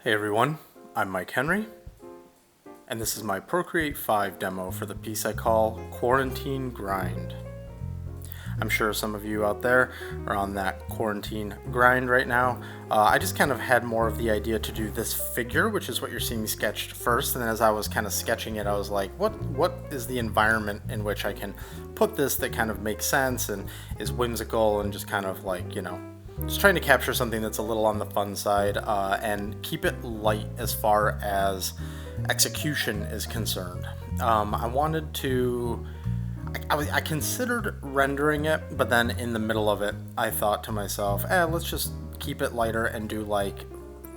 Hey everyone, I'm Mike Henry, and this is my Procreate 5 demo for the piece I call Quarantine Grind. I'm sure some of you out there are on that quarantine grind right now. I just kind of had more of the idea to do this figure, which is what you're seeing sketched first, and then as I was kind of sketching it, I was like, what is the environment in which I can put this that kind of makes sense and is whimsical and just kind of like, just trying to capture something that's a little on the fun side and keep it light as far as execution is concerned. I wanted to... I considered rendering it, but then in the middle of it, I thought to myself, let's just keep it lighter and do like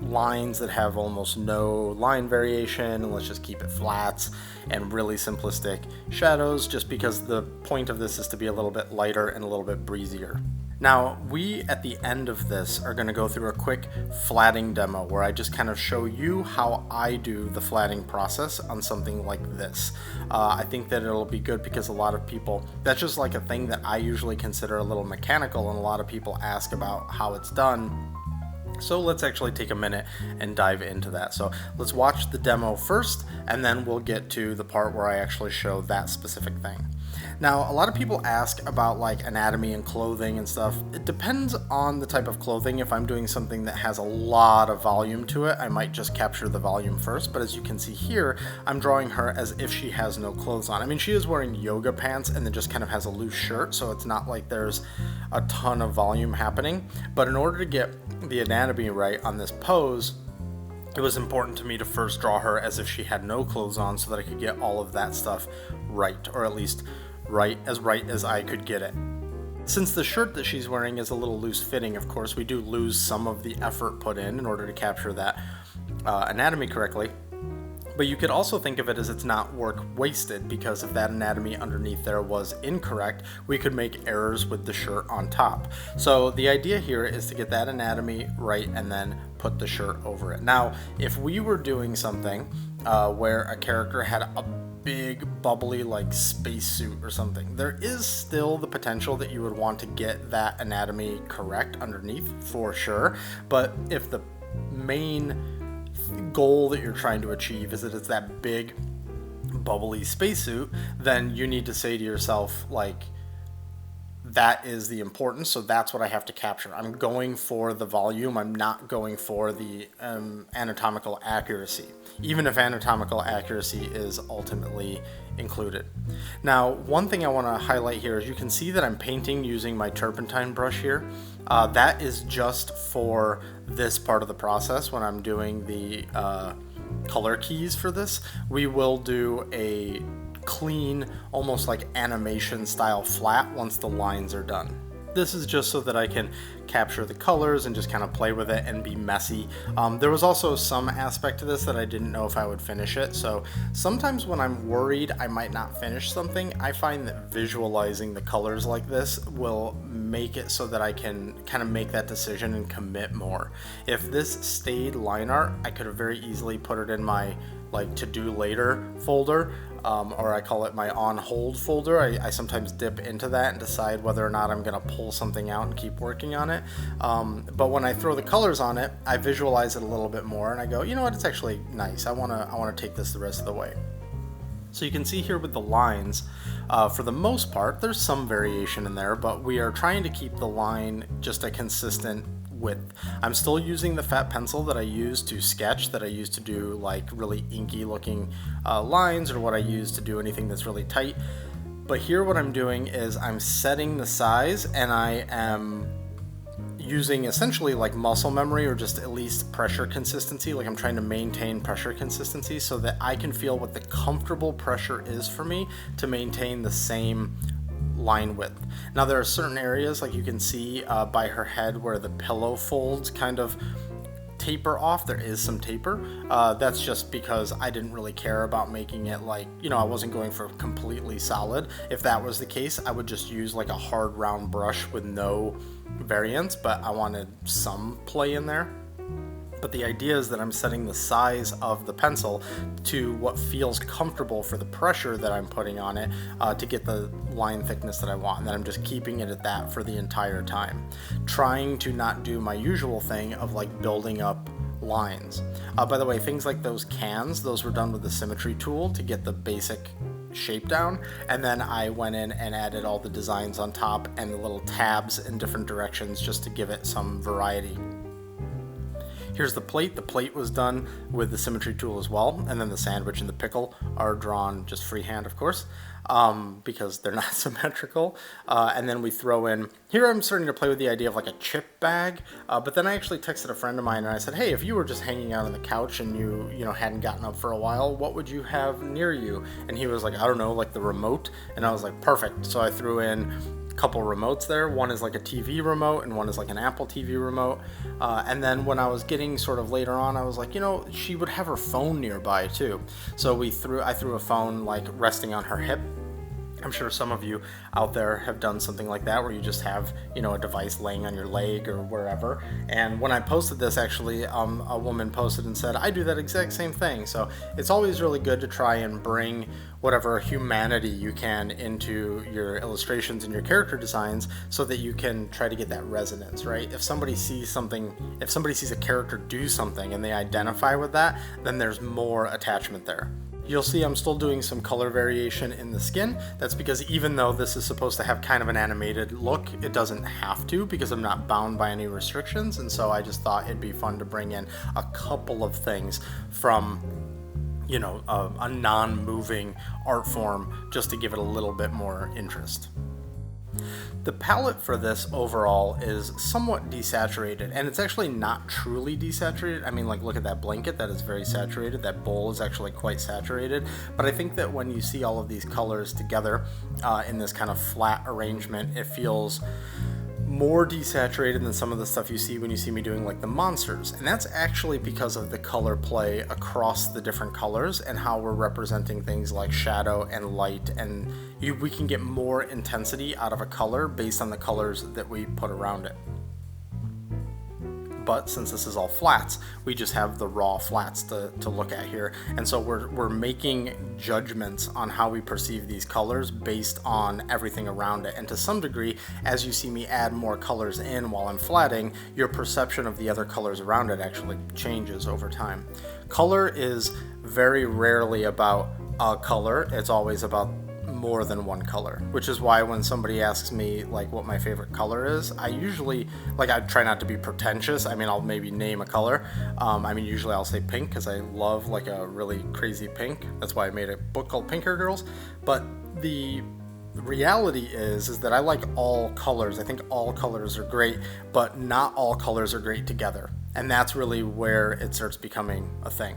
lines that have almost no line variation, and let's just keep it flats and really simplistic shadows, just because the point of this is to be a little bit lighter and a little bit breezier. Now, we at the end of this are going to go through a quick flatting demo where I just kind of show you how I do the flatting process on something like this. I think that it'll be good because a lot of people, that's just like a thing that I usually consider a little mechanical, and a lot of people ask about how it's done. So let's actually take a minute and dive into that. So let's watch the demo first, and then we'll get to the part where I actually show that specific thing. Now, a lot of people ask about like anatomy and clothing and stuff. It depends on the type of clothing. If I'm doing something that has a lot of volume to it, I might just capture the volume first. But as you can see here, I'm drawing her as if she has no clothes on. I mean, she is wearing yoga pants and then just kind of has a loose shirt, so it's not like there's a ton of volume happening. But in order to get the anatomy right on this pose, it was important to me to first draw her as if she had no clothes on so that I could get all of that stuff right, or at least right as I could get it. Since the shirt that she's wearing is a little loose fitting, of course, we do lose some of the effort put in order to capture that anatomy correctly. But you could also think of it as it's not work wasted, because if that anatomy underneath there was incorrect, we could make errors with the shirt on top. So the idea here is to get that anatomy right and then put the shirt over it. Now, if we were doing something where a character had a big bubbly like spacesuit or something, there is still the potential that you would want to get that anatomy correct underneath for sure. But if the main goal that you're trying to achieve is that it's that big bubbly spacesuit, then you need to say to yourself, like, that is the importance, so that's what I have to capture. I'm going for the volume, I'm not going for the anatomical accuracy, even if anatomical accuracy is ultimately included. Now, one thing I want to highlight here is you can see that I'm painting using my turpentine brush here. That is just for this part of the process. When I'm doing the color keys for this, we will do a clean, almost like animation style flat once the lines are done. This is just so that I can capture the colors and just kind of play with it and be messy. There was also some aspect to this that I didn't know if I would finish it, so sometimes when I'm worried I might not finish something, I find that visualizing the colors like this will make it so that I can kind of make that decision and commit more. If this stayed line art, I could have very easily put it in my like to do later folder, or I call it my on hold folder. I sometimes dip into that and decide whether or not I'm going to pull something out and keep working on it. But when I throw the colors on it, I visualize it a little bit more and I go, you know what, it's actually nice. I want to take this the rest of the way. So you can see here with the lines, for the most part, there's some variation in there, but we are trying to keep the line just a consistent width. I'm still using the fat pencil that I use to sketch, that I use to do like really inky looking lines, or what I use to do anything that's really tight. But here what I'm doing is I'm setting the size, and I am using essentially like muscle memory, or just at least pressure consistency. Like I'm trying to maintain pressure consistency so that I can feel what the comfortable pressure is for me to maintain the same line width. Now there are certain areas, like you can see by her head, where the pillow folds kind of taper off. There is some taper. That's just because I didn't really care about making it like, I wasn't going for completely solid. If that was the case, I would just use like a hard round brush with no variance, but I wanted some play in there. But the idea is that I'm setting the size of the pencil to what feels comfortable for the pressure that I'm putting on it to get the line thickness that I want. And then I'm just keeping it at that for the entire time. Trying to not do my usual thing of like building up lines. By the way, things like those cans, those were done with the symmetry tool to get the basic shape down, and then I went in and added all the designs on top and the little tabs in different directions just to give it some variety. Here's the plate. The plate was done with the symmetry tool as well, and then the sandwich and the pickle are drawn just freehand, of course, because they're not symmetrical. And then we throw in, here I'm starting to play with the idea of like a chip bag, but then I actually texted a friend of mine and I said, hey, if you were just hanging out on the couch and you hadn't gotten up for a while, what would you have near you? And he was like, I don't know, like the remote. And I was like, perfect. So I threw in couple remotes there. One is like a TV remote and one is like an Apple TV remote. And then when I was getting sort of later on, I was like, she would have her phone nearby too. So I threw a phone like resting on her hip. I'm sure some of you out there have done something like that where you just have, a device laying on your leg or wherever. And when I posted this, actually, a woman posted and said, I do that exact same thing. So it's always really good to try and bring whatever humanity you can into your illustrations and your character designs so that you can try to get that resonance, right? If somebody sees a character do something and they identify with that, then there's more attachment there. You'll see I'm still doing some color variation in the skin. That's because even though this is supposed to have kind of an animated look, it doesn't have to because I'm not bound by any restrictions. And so I just thought it'd be fun to bring in a couple of things from, a non-moving art form just to give it a little bit more interest. The palette for this overall is somewhat desaturated, and it's actually not truly desaturated. I mean, like, look at that blanket, that is very saturated. That bowl is actually quite saturated, but I think that when you see all of these colors together in this kind of flat arrangement, it feels more desaturated than some of the stuff you see when you see me doing like the monsters. And that's actually because of the color play across the different colors and how we're representing things like shadow and light, and we can get more intensity out of a color based on the colors that we put around it. But since this is all flats, we just have the raw flats to look at here. And so we're making judgments on how we perceive these colors based on everything around it. And to some degree, as you see me add more colors in while I'm flatting, your perception of the other colors around it actually changes over time. Color is very rarely about a color. It's always about more than one color, which is why when somebody asks me like what my favorite color is, I usually I try not to be pretentious. I mean, I'll maybe name a color. Usually I'll say pink because I love like a really crazy pink. That's why I made a book called Pink Hair Girls. But the reality is that I like all colors. I think all colors are great, but not all colors are great together. And that's really where it starts becoming a thing.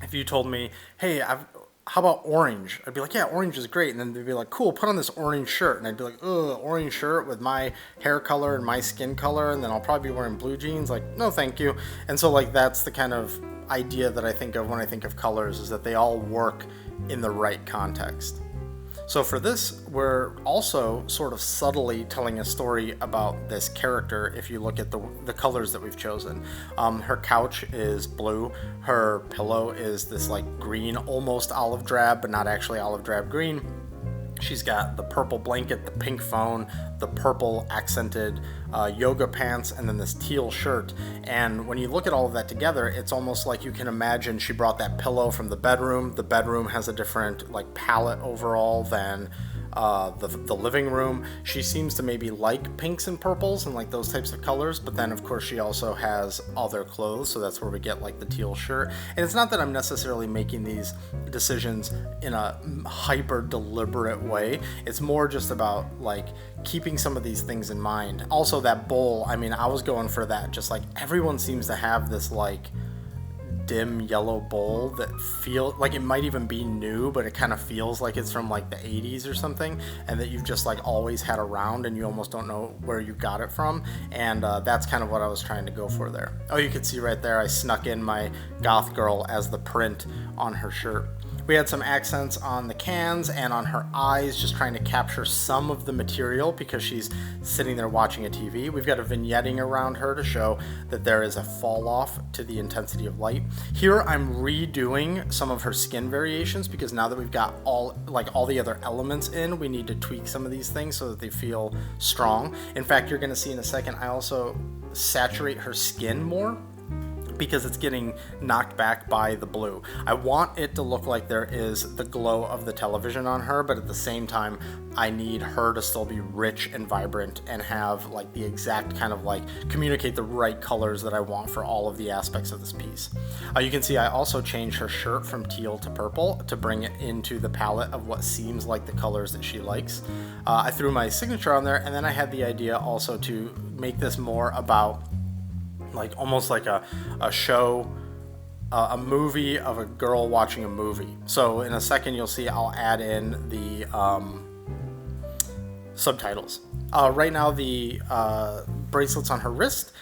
If you told me, hey, how about orange? I'd be like, yeah, orange is great. And then they'd be like, cool, put on this orange shirt. And I'd be like, ugh, orange shirt with my hair color and my skin color. And then I'll probably be wearing blue jeans. Like, no, thank you. And so that's the kind of idea that I think of when I think of colors, is that they all work in the right context. So for this, we're also sort of subtly telling a story about this character if you look at the colors that we've chosen. Her couch is blue. Her pillow is this like green, almost olive drab, but not actually olive drab green. She's got the purple blanket, the pink phone, the purple accented yoga pants, and then this teal shirt. And when you look at all of that together, it's almost like you can imagine she brought that pillow from the bedroom. The bedroom has a different palette overall than the living room. She seems to maybe like pinks and purples and those types of colors, but then of course she also has other clothes, so that's where we get the teal shirt. And it's not that I'm necessarily making these decisions in a hyper deliberate way. It's more just about keeping some of these things in mind. Also that bowl, I was going for that, just everyone seems to have this dim yellow bowl that feels like it might even be new, but it kind of feels like it's from the 80s or something, and that you've just always had around and you almost don't know where you got it from. And that's kind of what I was trying to go for there. Oh, you can see right there I snuck in my goth girl as the print on her shirt. We had some accents on the cans and on her eyes, just trying to capture some of the material because she's sitting there watching a TV. We've got a vignetting around her to show that there is a fall off to the intensity of light. Here I'm redoing some of her skin variations because now that we've got all the other elements in, we need to tweak some of these things so that they feel strong. In fact, you're going to see in a second, I also saturate her skin more. because it's getting knocked back by the blue. I want it to look like there is the glow of the television on her, but at the same time, I need her to still be rich and vibrant and have like the exact kind of like communicate the right colors that I want for all of the aspects of this piece. You can see I also changed her shirt from teal to purple to bring it into the palette of what seems like the colors that she likes. I threw my signature on there, and then I had the idea also to make this more about like almost like a show, a movie of a girl watching a movie. So in a second you'll see I'll add in the subtitles. Right now the bracelets on her wrist,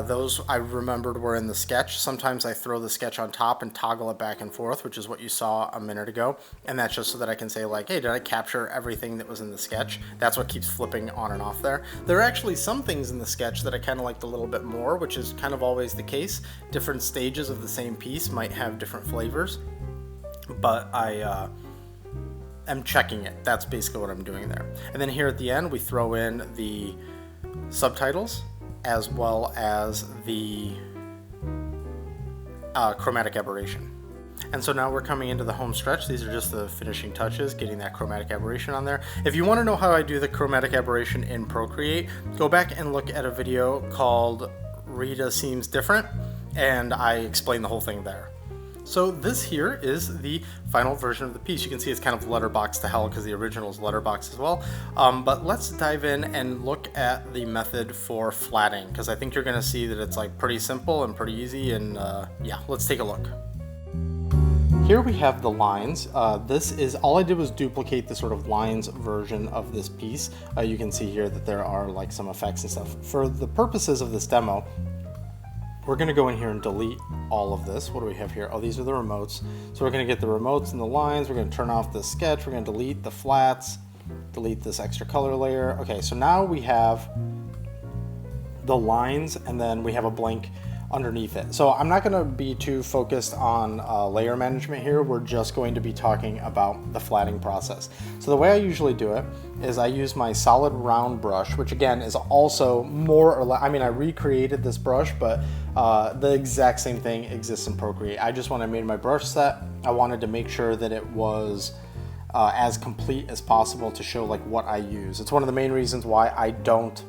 those I remembered were in the sketch. Sometimes I throw the sketch on top and toggle it back and forth, which is what you saw a minute ago. And that's just so that I can say like, hey, did I capture everything that was in the sketch? That's what keeps flipping on and off there. There are actually some things in the sketch that I kind of liked a little bit more, which is kind of always the case. Different stages of the same piece might have different flavors, but I'm checking it. That's basically what I'm doing there. And then here at the end, we throw in the subtitles as well as the chromatic aberration. And so now we're coming into the home stretch. These are just the finishing touches, getting that chromatic aberration on there. If you want to know how I do the chromatic aberration in Procreate, go back and look at a video called Rita Seems Different, and I explain the whole thing there. So this here is the final version of the piece. You can see it's kind of letterbox to hell because the original is letterbox as well. But let's dive in and look at the method for flattening, because I think you're going to see that it's like pretty simple and pretty easy. And yeah, let's take a look. Here we have the lines. This is all I did was duplicate the sort of lines version of this piece. You can see here that there are like some effects and stuff. For the purposes of this demo, we're going to go in here and delete all of this. What do we have here? Oh, these are the remotes. So we're going to get the remotes and the lines. We're going to turn off the sketch. We're going to delete the flats, delete this extra color layer. Okay, so now we have the lines, and then we have a blank underneath it. So I'm not going to be too focused on layer management here. We're just going to be talking about the flattening process. So the way I usually do it is I use my solid round brush, which again is also more or less, I mean, I recreated this brush, but the exact same thing exists in Procreate. I just, when I made my brush set, I wanted to make sure that it was as complete as possible to show like what I use. It's one of the main reasons why I don't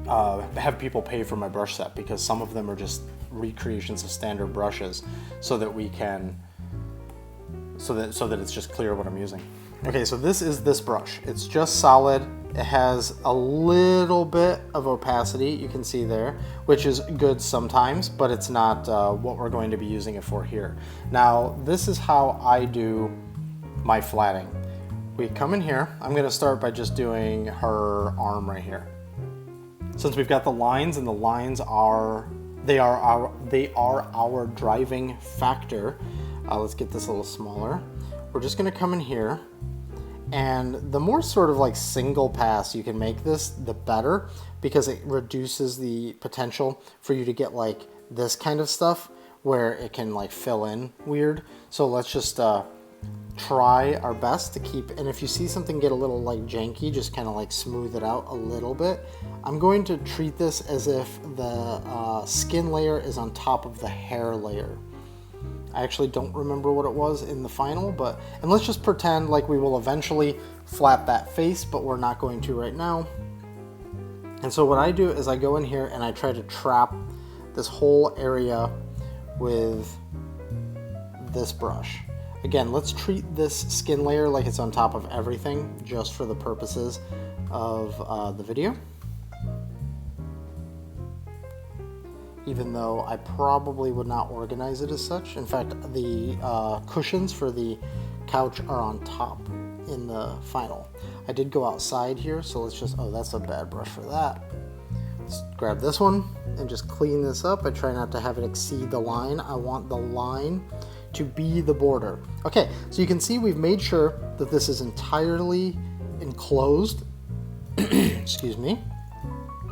have people pay for my brush set, because some of them are just recreations of standard brushes, so that we can so that it's just clear what I'm using. Okay, so this is this brush. It's just solid. It has a little bit of opacity, you can see there, which is good sometimes, but it's not what we're going to be using it for here. Now, this is how I do my flattening. We come in here. I'm going to start by just doing her arm right here. Since we've got the lines, and the lines are our driving factor. Let's get this a little smaller. We're just going to come in here, and the more sort of like single pass you can make this, the better, because it reduces the potential for you to get like this kind of stuff where it can like fill in weird. So let's just try our best to keep, and if you see something get a little like janky, just kind of like smooth it out a little bit. I'm going to treat this as if the skin layer is on top of the hair layer. I actually don't remember what it was in the final, and let's just pretend like we will eventually flat that face, but we're not going to right now. And so what I do is I go in here and I try to trap this whole area with this brush. Again, let's treat this skin layer like it's on top of everything, just for the purposes of the video. Even though I probably would not organize it as such. In fact, the cushions for the couch are on top in the final. I did go outside here, so let's just, oh, that's a bad brush for that. Let's grab this one and just clean this up. I try not to have it exceed the line. I want the line to be the border. Okay, so you can see we've made sure that this is entirely enclosed. Excuse me.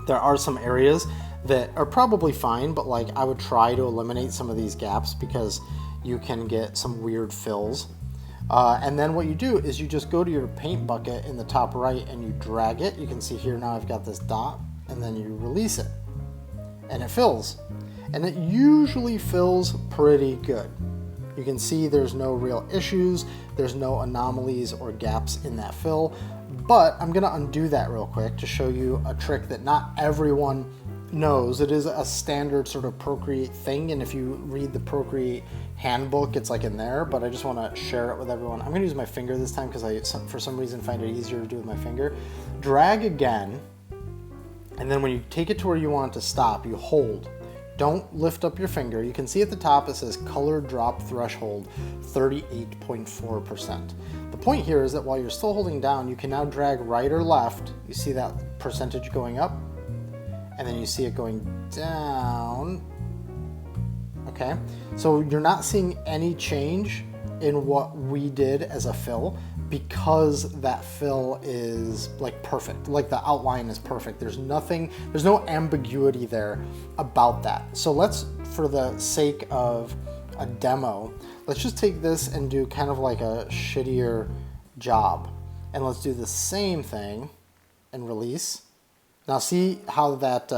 There are some areas that are probably fine, but like I would try to eliminate some of these gaps because you can get some weird fills. And then what you do is you just go to your paint bucket in the top right and you drag it. You can see here now I've got this dot, and then you release it and it fills. and it usually fills pretty good. You can see there's no real issues, there's no anomalies or gaps in that fill, but I'm gonna undo that real quick to show you a trick that not everyone knows. It is a standard sort of Procreate thing, and if you read the Procreate handbook, it's like in there, but I just wanna share it with everyone. I'm gonna use my finger this time because I, for some reason, find it easier to do with my finger. Drag again, and then when you take it to where you want it to stop, you hold. Don't lift up your finger. You can see at the top it says color drop threshold 38.4%. The point here is that while you're still holding down, you can now drag right or left. You see that percentage going up, and then you see it going down. Okay, so you're not seeing any change in what we did as a fill because that fill is like perfect, like the outline is perfect. There's no ambiguity there about that. So let's, for the sake of a demo, let's just take this and do kind of like a shittier job. And let's do the same thing and release. Now see how that,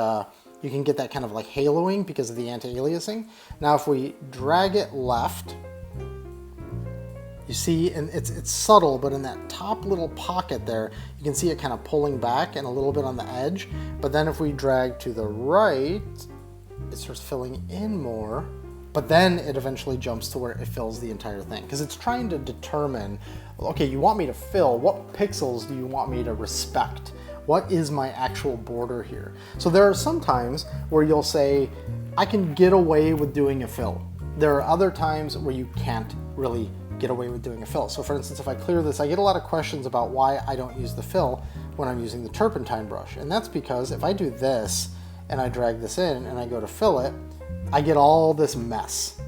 you can get that kind of like haloing because of the anti-aliasing. Now if we drag it left, you see, and it's subtle, but in that top little pocket there, you can see it kind of pulling back and a little bit on the edge. But then if we drag to the right, it starts filling in more, but then it eventually jumps to where it fills the entire thing. Because it's trying to determine, okay, you want me to fill, what pixels do you want me to respect? What is my actual border here? So there are some times where you'll say, I can get away with doing a fill. There are other times where you can't really get away with doing a fill. So for instance, if I clear this, I get a lot of questions about why I don't use the fill when I'm using the turpentine brush. And that's because if I do this and I drag this in and I go to fill it, I get all this mess.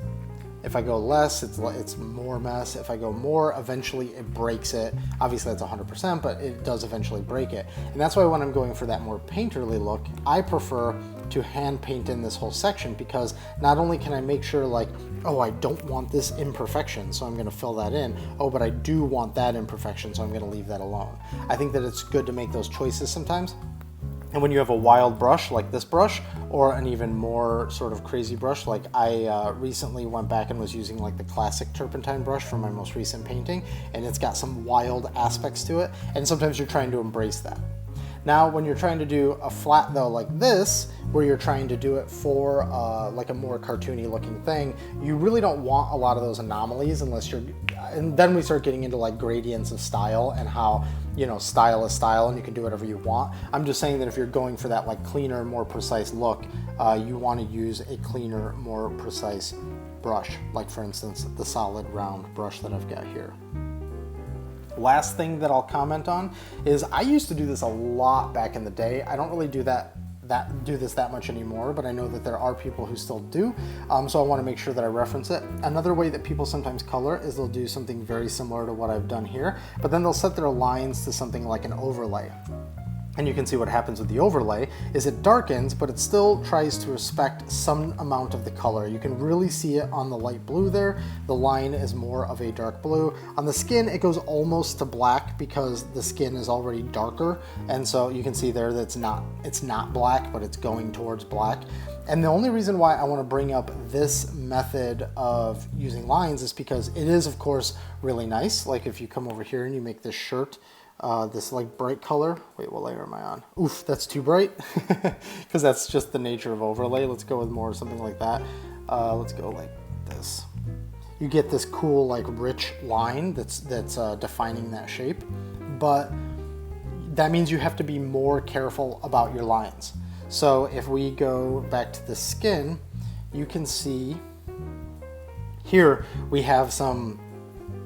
If I go less, it's more mess. If I go more, eventually it breaks it. Obviously that's 100%, but it does eventually break it. And that's why when I'm going for that more painterly look, I prefer to hand paint in this whole section, because not only can I make sure like, oh, I don't want this imperfection, so I'm gonna fill that in. Oh, but I do want that imperfection, so I'm gonna leave that alone. I think that it's good to make those choices sometimes. And when you have a wild brush like this brush, or an even more sort of crazy brush, like I recently went back and was using like the classic turpentine brush for my most recent painting, and it's got some wild aspects to it, and sometimes you're trying to embrace that. Now, when you're trying to do a flat though like this, where you're trying to do it for like a more cartoony looking thing, you really don't want a lot of those anomalies unless you're, and then we start getting into like gradients of style and how, you know, style is style and you can do whatever you want. I'm just saying that if you're going for that like cleaner, more precise look, you want to use a cleaner, more precise brush. Like for instance, the solid round brush that I've got here. Last thing that I'll comment on is I used to do this a lot back in the day. I don't really do this that much anymore, but I know that there are people who still do, so I want to make sure that I reference it. Another way that people sometimes color is they'll do something very similar to what I've done here, but then they'll set their lines to something like an overlay. And you can see what happens with the overlay is it darkens, but it still tries to respect some amount of the color. You can really see it on the light blue there. The line is more of a dark blue. On the skin, it goes almost to black because the skin is already darker. And so you can see there that it's not black, but it's going towards black. And the only reason why I want to bring up this method of using lines is because it is, of course, really nice. Like if you come over here and you make this shirt, this like bright color. Wait, what layer am I on? Oof, that's too bright because that's just the nature of overlay. Let's go with more something like that. Let's go like this. You get this cool like rich line that's defining that shape, but that means you have to be more careful about your lines. So if we go back to the skin, you can see here we have some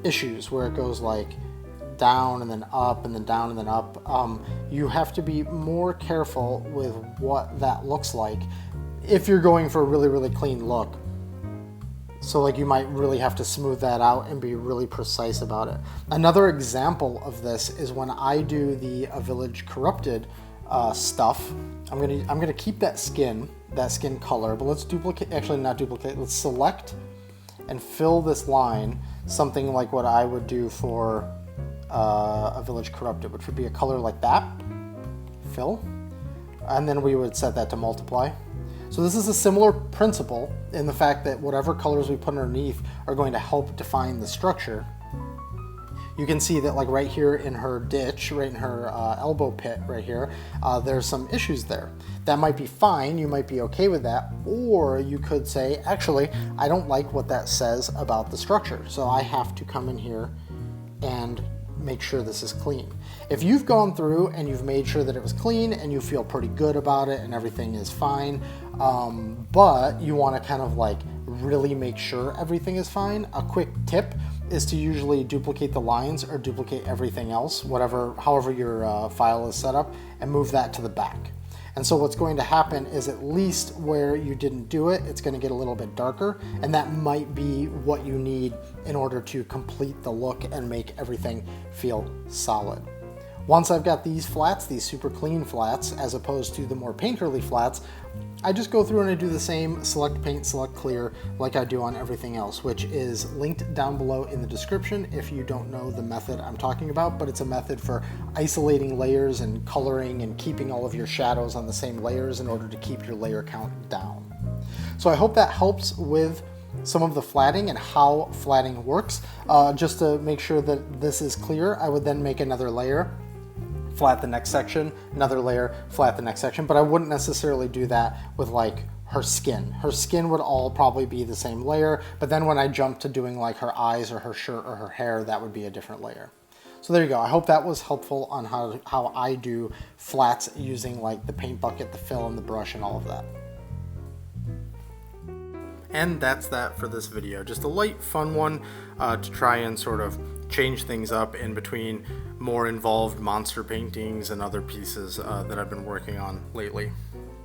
issues where it goes like down and then up and then down and then up. You have to be more careful with what that looks like if you're going for a really, really clean look. So like you might really have to smooth that out and be really precise about it. Another example of this is when I do the A Village Corrupted stuff. I'm gonna keep that skin color, but let's duplicate, actually not duplicate, let's select and fill this line something like what I would do for A Village Corrupted, which would be a color like that, fill, and then we would set that to multiply. So this is a similar principle in the fact that whatever colors we put underneath are going to help define the structure. You can see that like right here in her ditch, right in her elbow pit right here, there's some issues there. That might be fine, you might be okay with that, or you could say, actually, I don't like what that says about the structure, so I have to come in here and make sure this is clean. If you've gone through and you've made sure that it was clean and you feel pretty good about it and everything is fine, but you want to kind of like really make sure everything is fine, a quick tip is to usually duplicate the lines or duplicate everything else, however your file is set up, and move that to the back. And so what's going to happen is at least where you didn't do it, it's going to get a little bit darker, and that might be what you need in order to complete the look and make everything feel solid. Once I've got these flats, these super clean flats, as opposed to the more painterly flats, I just go through and I do the same select paint, select clear like I do on everything else, which is linked down below in the description if you don't know the method I'm talking about, but it's a method for isolating layers and coloring and keeping all of your shadows on the same layers in order to keep your layer count down. So I hope that helps with some of the flatting and how flatting works. Just to make sure that this is clear, I would then make another layer, flat the next section, another layer, flat the next section, but I wouldn't necessarily do that with like her skin. Her skin would all probably be the same layer, but then when I jump to doing like her eyes or her shirt or her hair, that would be a different layer. So there you go. I hope that was helpful on how I do flats using like the paint bucket, the fill, and the brush and all of that. And that's that for this video. Just a light, fun one to try and sort of change things up in between more involved monster paintings and other pieces that I've been working on lately.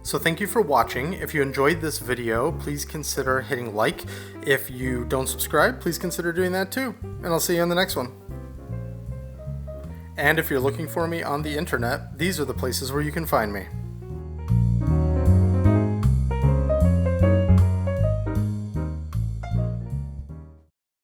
So thank you for watching. If you enjoyed this video, please consider hitting like. If you don't subscribe, please consider doing that too. And I'll see you on the next one. And if you're looking for me on the internet, these are the places where you can find me.